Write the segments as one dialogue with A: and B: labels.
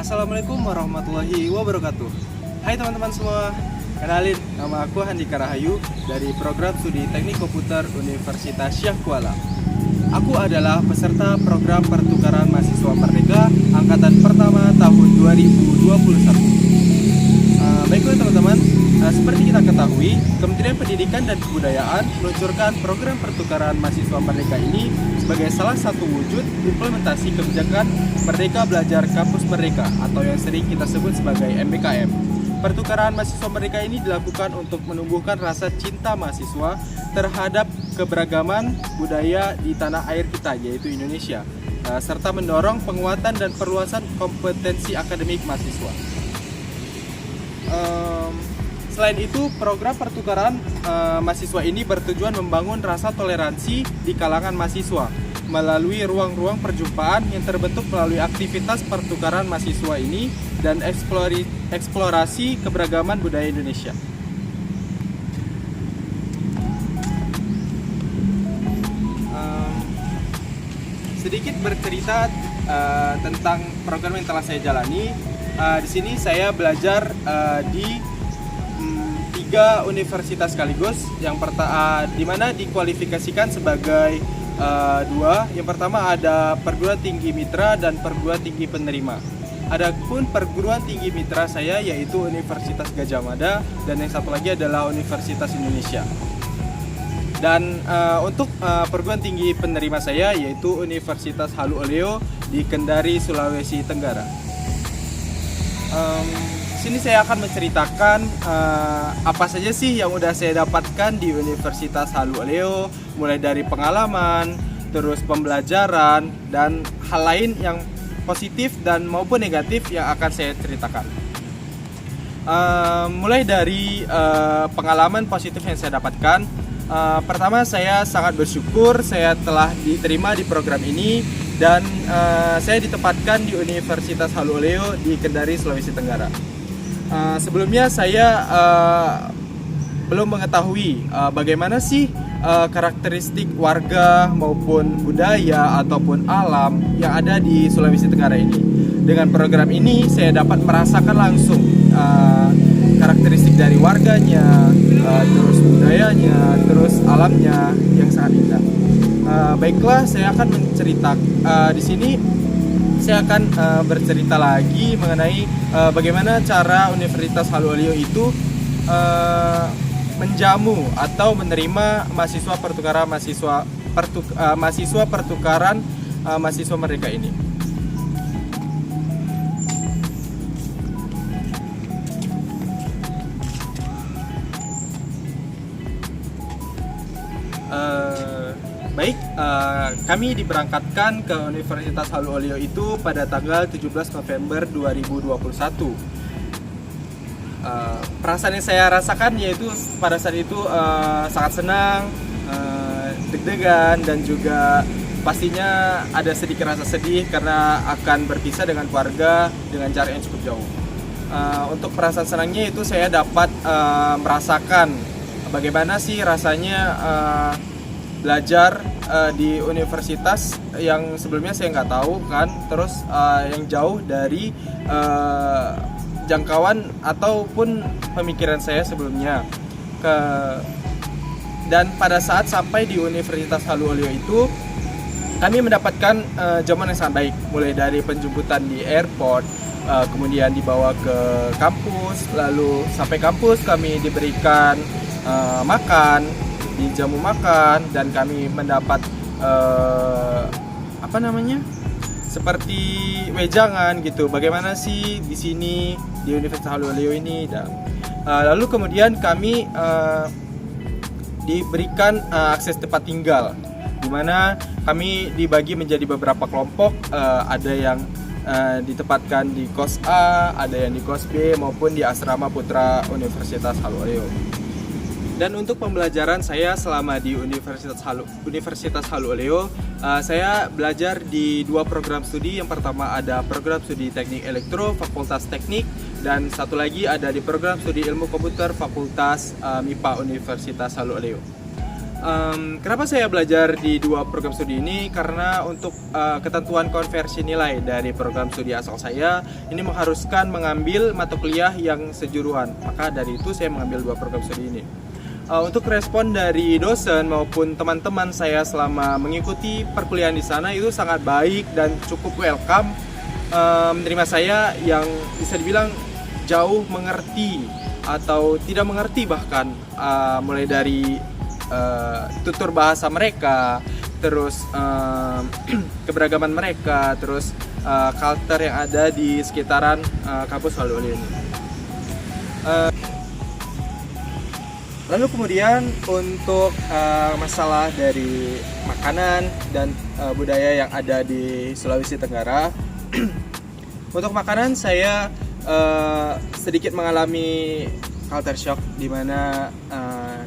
A: Assalamualaikum warahmatullahi wabarakatuh. Hai teman-teman semua, kenalin, nama aku Handika Rahayu dari program studi Teknik Komputer Universitas Syah Kuala. Aku adalah peserta program pertukaran mahasiswa Merdeka angkatan pertama tahun 2021. Baiklah teman-teman, seperti kita ketahui, Kementerian Pendidikan dan Kebudayaan meluncurkan program pertukaran mahasiswa Merdeka ini sebagai salah satu wujud implementasi kebijakan Merdeka Belajar Kampus Merdeka atau yang sering kita sebut sebagai MBKM. Pertukaran mahasiswa Merdeka ini dilakukan untuk menumbuhkan rasa cinta mahasiswa terhadap keberagaman budaya di tanah air kita, yaitu Indonesia, serta mendorong penguatan dan perluasan kompetensi akademik mahasiswa. Selain itu, program pertukaran mahasiswa ini bertujuan membangun rasa toleransi di kalangan mahasiswa melalui ruang-ruang perjumpaan yang terbentuk melalui aktivitas pertukaran mahasiswa ini dan eksplorasi keberagaman budaya Indonesia. Sedikit bercerita tentang program yang telah saya jalani. Di sini saya belajar di 3 universitas sekaligus, di mana dikualifikasikan sebagai 2. Yang pertama ada perguruan tinggi mitra dan perguruan tinggi penerima. Adapun perguruan tinggi mitra saya yaitu Universitas Gadjah Mada dan yang satu lagi adalah Universitas Indonesia. Dan untuk perguruan tinggi penerima saya yaitu Universitas Halu Oleo di Kendari, Sulawesi Tenggara. Sini saya akan menceritakan apa saja sih yang udah saya dapatkan di Universitas Halu Oleo, mulai dari pengalaman, terus pembelajaran, dan hal lain yang positif dan maupun negatif yang akan saya ceritakan. Mulai dari pengalaman positif yang saya dapatkan. Pertama, saya sangat bersyukur saya telah diterima di program ini dan saya ditempatkan di Universitas Halu Oleo di Kendari, Sulawesi Tenggara. Sebelumnya saya belum mengetahui bagaimana sih karakteristik warga maupun budaya ataupun alam yang ada di Sulawesi Tenggara ini. Dengan program ini saya dapat merasakan langsung karakteristik dari warganya, terus budayanya, terus alamnya yang sangat indah. Baiklah, saya akan menceritakan di sini. Saya akan bercerita lagi mengenai bagaimana cara Universitas Halu Oleo itu menjamu atau menerima mahasiswa pertukaran mahasiswa Merdeka ini. Baik, kami diberangkatkan ke Universitas Halu Oleo itu pada tanggal 17 November 2021. Perasaan yang saya rasakan yaitu pada saat itu sangat senang, deg-degan, dan juga pastinya ada sedikit rasa sedih karena akan berpisah dengan keluarga dengan jarak yang cukup jauh. Untuk perasaan senangnya itu saya dapat merasakan bagaimana sih rasanya belajar di universitas yang sebelumnya saya nggak tahu kan, terus yang jauh dari jangkauan ataupun pemikiran saya sebelumnya. Dan pada saat sampai di Universitas Halu Oleo itu kami mendapatkan jamuan yang sangat baik, mulai dari penjemputan di airport, kemudian dibawa ke kampus, lalu sampai kampus kami diberikan makan, dijamu makan, dan kami mendapat seperti wejangan gitu. Bagaimana sih di sini di Universitas Halu Oleo ini? Dan lalu kemudian kami diberikan akses tempat tinggal, di mana kami dibagi menjadi beberapa kelompok. Ada yang ditempatkan di kos A, ada yang di kos B, maupun di asrama putra Universitas Halu Oleo. Dan untuk pembelajaran saya selama di Universitas Halu Oleo, saya belajar di 2 program studi. Yang pertama ada program studi Teknik Elektro, Fakultas Teknik, dan satu lagi ada di program studi Ilmu Komputer, Fakultas MIPA Universitas Halu Oleo. Kenapa saya belajar di dua program studi ini? Karena untuk ketentuan konversi nilai dari program studi asal saya ini mengharuskan mengambil mata kuliah yang sejuruan. Maka dari itu saya mengambil dua program studi ini. Untuk respon dari dosen maupun teman-teman saya selama mengikuti perkuliahan di sana itu sangat baik dan cukup welcome, menerima saya yang bisa dibilang jauh mengerti atau tidak mengerti bahkan, mulai dari tutur bahasa mereka, terus keberagaman mereka, terus culture yang ada di sekitaran kampus Walhi ini. Lalu kemudian untuk masalah dari makanan dan budaya yang ada di Sulawesi Tenggara. Untuk makanan saya sedikit mengalami culture shock, di mana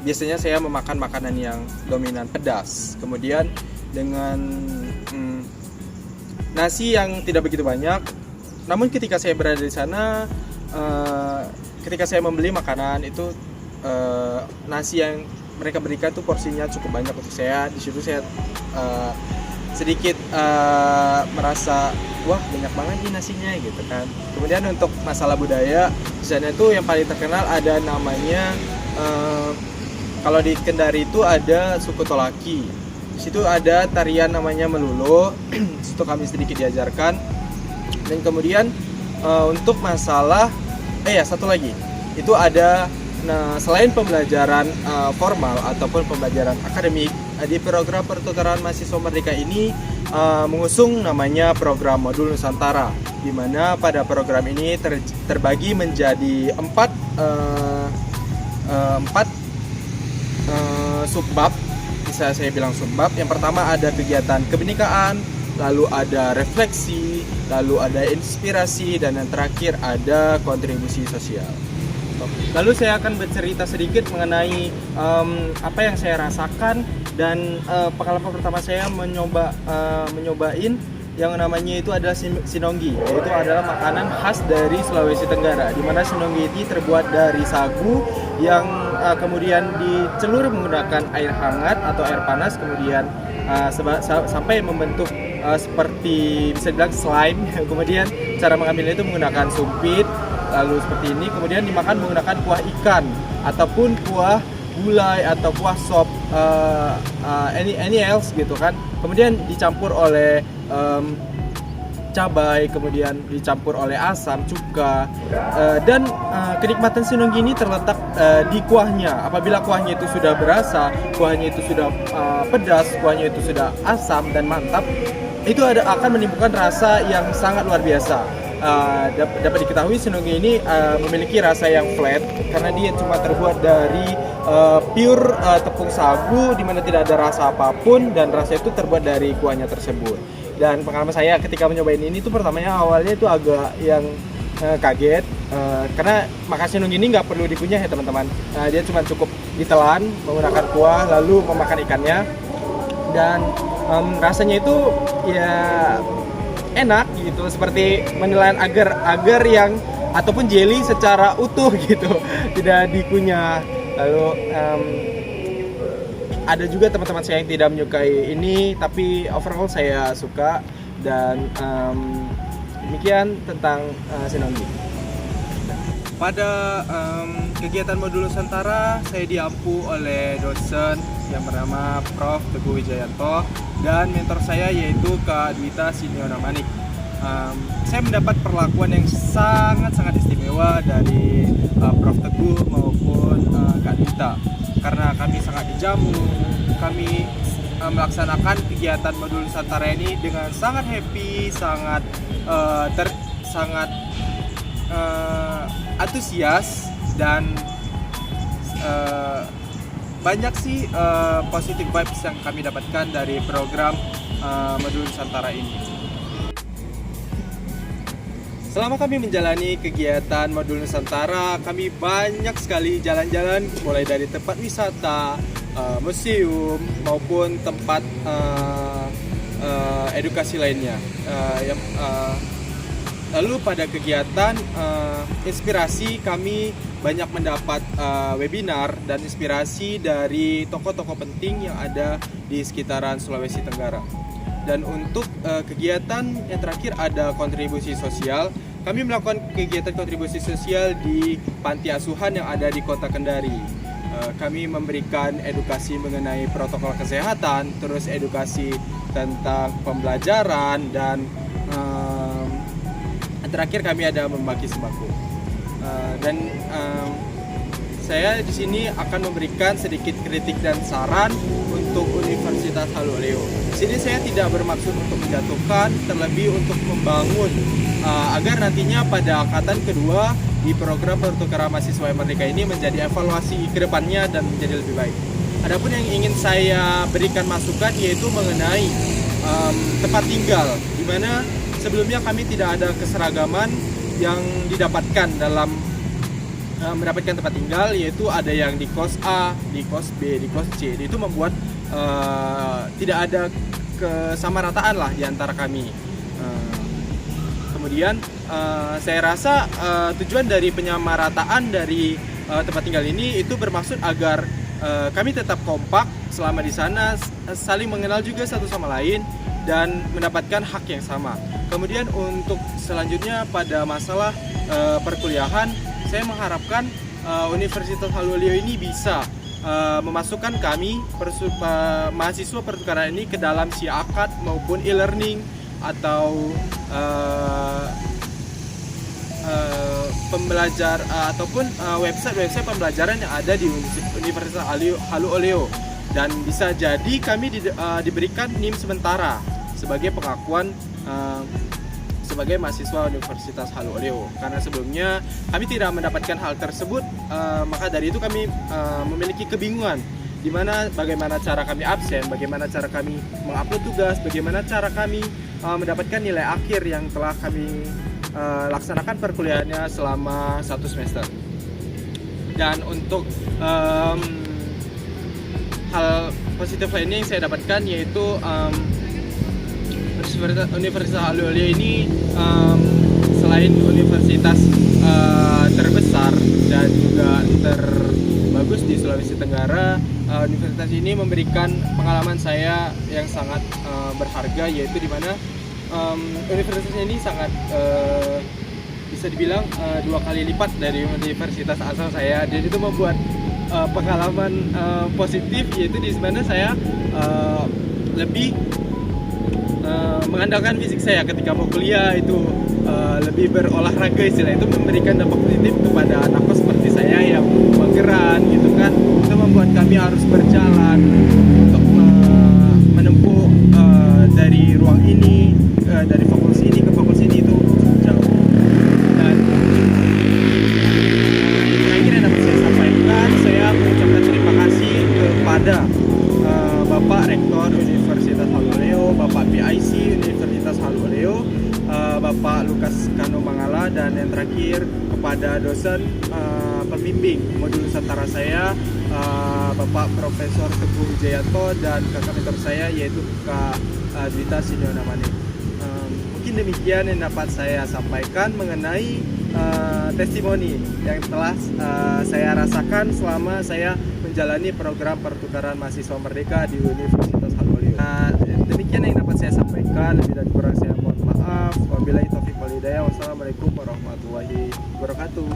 A: biasanya saya memakan makanan yang dominan pedas, kemudian dengan nasi yang tidak begitu banyak. Namun ketika saya berada di sana, ketika saya membeli makanan itu, nasi yang mereka berikan itu porsinya cukup banyak untuk saya. Di situ saya sedikit merasa wah banyak banget nih nasinya gitu kan. Kemudian untuk masalah budaya di sana itu yang paling terkenal ada namanya, kalau di Kendari itu ada suku Tolaki. Di situ ada tarian namanya Melulo. Itu kami sedikit diajarkan. Dan kemudian untuk masalah satu lagi itu ada, nah, selain pembelajaran formal ataupun pembelajaran akademik, di program pertukaran mahasiswa Merdeka ini mengusung namanya program Modul Nusantara, di mana pada program ini terbagi menjadi empat subbab, bisa saya bilang subbab. Yang pertama ada kegiatan kebinekaan, lalu ada refleksi, lalu ada inspirasi, dan yang terakhir ada kontribusi sosial. Lalu saya akan bercerita sedikit mengenai apa yang saya rasakan dan pengalaman pertama saya menyobain yang namanya itu adalah sinonggi, yaitu adalah makanan khas dari Sulawesi Tenggara, di mana sinonggi ini terbuat dari sagu yang kemudian dicelur menggunakan air hangat atau air panas, kemudian sampai membentuk seperti bisa dibilang slime. Kemudian cara mengambilnya itu menggunakan sumpit, lalu seperti ini, kemudian dimakan menggunakan kuah ikan ataupun kuah gulai atau kuah sop, any else gitu kan. Kemudian dicampur oleh cabai, kemudian dicampur oleh asam, cuka, dan kenikmatan sinonggi ini terletak di kuahnya. Apabila kuahnya itu sudah berasa, kuahnya itu sudah pedas, kuahnya itu sudah asam dan mantap, itu akan menimbulkan rasa yang sangat luar biasa. Dapat diketahui sinonggi ini memiliki rasa yang flat karena dia cuma terbuat dari pure tepung sagu, di mana tidak ada rasa apapun, dan rasa itu terbuat dari kuahnya tersebut. Dan pengalaman saya ketika mencobain ini tuh pertamanya awalnya itu agak yang kaget, karena makan sinonggi ini nggak perlu dikunyah ya teman-teman. Dia cuma cukup ditelan menggunakan kuah lalu memakan ikannya, dan rasanya itu ya enak gitu, seperti menelan agar yang ataupun jelly secara utuh gitu, tidak dikunyah. Lalu ada juga teman-teman saya yang tidak menyukai ini, tapi overall saya suka. Dan demikian tentang sinonggi. Pada kegiatan Modul Nusantara saya diampu oleh dosen yang bernama Prof. Teguh Wijayanto dan mentor saya yaitu Kak Dwita Siniona Manik. Saya mendapat perlakuan yang sangat-sangat istimewa dari Prof. Teguh maupun Kak Dwita, karena kami sangat dijamu. Kami melaksanakan kegiatan Modul Nusantara ini dengan sangat happy, sangat antusias, dan banyak sih positive vibes yang kami dapatkan dari program Modul Nusantara ini. Selama kami menjalani kegiatan Modul Nusantara, kami banyak sekali jalan-jalan, mulai dari tempat wisata, museum, maupun tempat edukasi lainnya. Lalu pada kegiatan inspirasi, kami banyak mendapat webinar dan inspirasi dari tokoh-tokoh penting yang ada di sekitaran Sulawesi Tenggara. Dan untuk kegiatan yang terakhir ada kontribusi sosial. Kami melakukan kegiatan kontribusi sosial di panti asuhan yang ada di Kota Kendari. Kami memberikan edukasi mengenai protokol kesehatan, terus edukasi tentang pembelajaran, dan terakhir kami ada membagi sembako. Saya di sini akan memberikan sedikit kritik dan saran untuk Universitas Haluoleo. Di sini saya tidak bermaksud untuk menjatuhkan, terlebih untuk membangun agar nantinya pada angkatan kedua di program pertukaran mahasiswa yang merdeka ini menjadi evaluasi ke depannya dan menjadi lebih baik. Adapun yang ingin saya berikan masukan yaitu mengenai tempat tinggal, di mana sebelumnya kami tidak ada keseragaman yang didapatkan dalam mendapatkan tempat tinggal, yaitu ada yang di kos A, di kos B, di kos C. Itu membuat tidak ada kesamarataan lah di antara kami. Kemudian saya rasa tujuan dari penyamarataan dari tempat tinggal ini itu bermaksud agar kami tetap kompak selama di sana, saling mengenal juga satu sama lain dan mendapatkan hak yang sama. Kemudian untuk selanjutnya pada masalah perkuliahan, saya mengharapkan Universitas Haluoleo ini bisa memasukkan kami mahasiswa pertukaran ini ke dalam SIAKAD maupun e-learning atau pembelajar ataupun website pembelajaran yang ada di Universitas Haluoleo, dan bisa jadi kami diberikan NIM sementara sebagai pengakuan sebagai mahasiswa Universitas Haluoleo, karena sebelumnya kami tidak mendapatkan hal tersebut. Maka dari itu kami memiliki kebingungan di mana bagaimana cara kami absen, bagaimana cara kami mengupload tugas, bagaimana cara kami mendapatkan nilai akhir yang telah kami laksanakan perkuliahannya selama 1 semester. Dan untuk hal positif lainnya yang saya dapatkan yaitu Universitas Haluoleo ini selain universitas terbesar dan juga terbagus di Sulawesi Tenggara, universitas ini memberikan pengalaman saya yang sangat berharga, yaitu di mana universitas ini sangat bisa dibilang 2 kali lipat dari universitas asal saya, dan itu membuat pengalaman positif, yaitu di mana saya lebih mengandalkan fisik saya ketika mau kuliah, itu lebih berolahraga, istilah itu memberikan dampak positif kepada anakku seperti saya yang mageran gitu kan. Itu membuat kami harus berjalan untuk menempuh dari ruang ini, dari fakultas ini ke fakultas ini, itu jauh. Dan terakhir yang dapat saya sampaikan, saya mengucapkan terima kasih kepada Bapak Rektor Universitas Haluoleo, Bapak PIC Universitas Haluoleo, Bapak Lukas Kano Mangala, dan yang terakhir kepada dosen pembimbing modul Nusantara saya, Bapak Profesor Teguh Wijayanto, dan kakak mentor saya yaitu Kak Dwita Sinionamani. Mungkin demikian yang dapat saya sampaikan mengenai testimoni yang telah saya rasakan selama saya menjalani program pertukaran mahasiswa merdeka di Universitas Haluoleo. Demikian yang dapat saya sampaikan, lebih dan kurang saya mohon maaf. Wabillahi taufiq wal hidayah. Wassalamualaikum warahmatullahi wabarakatuh.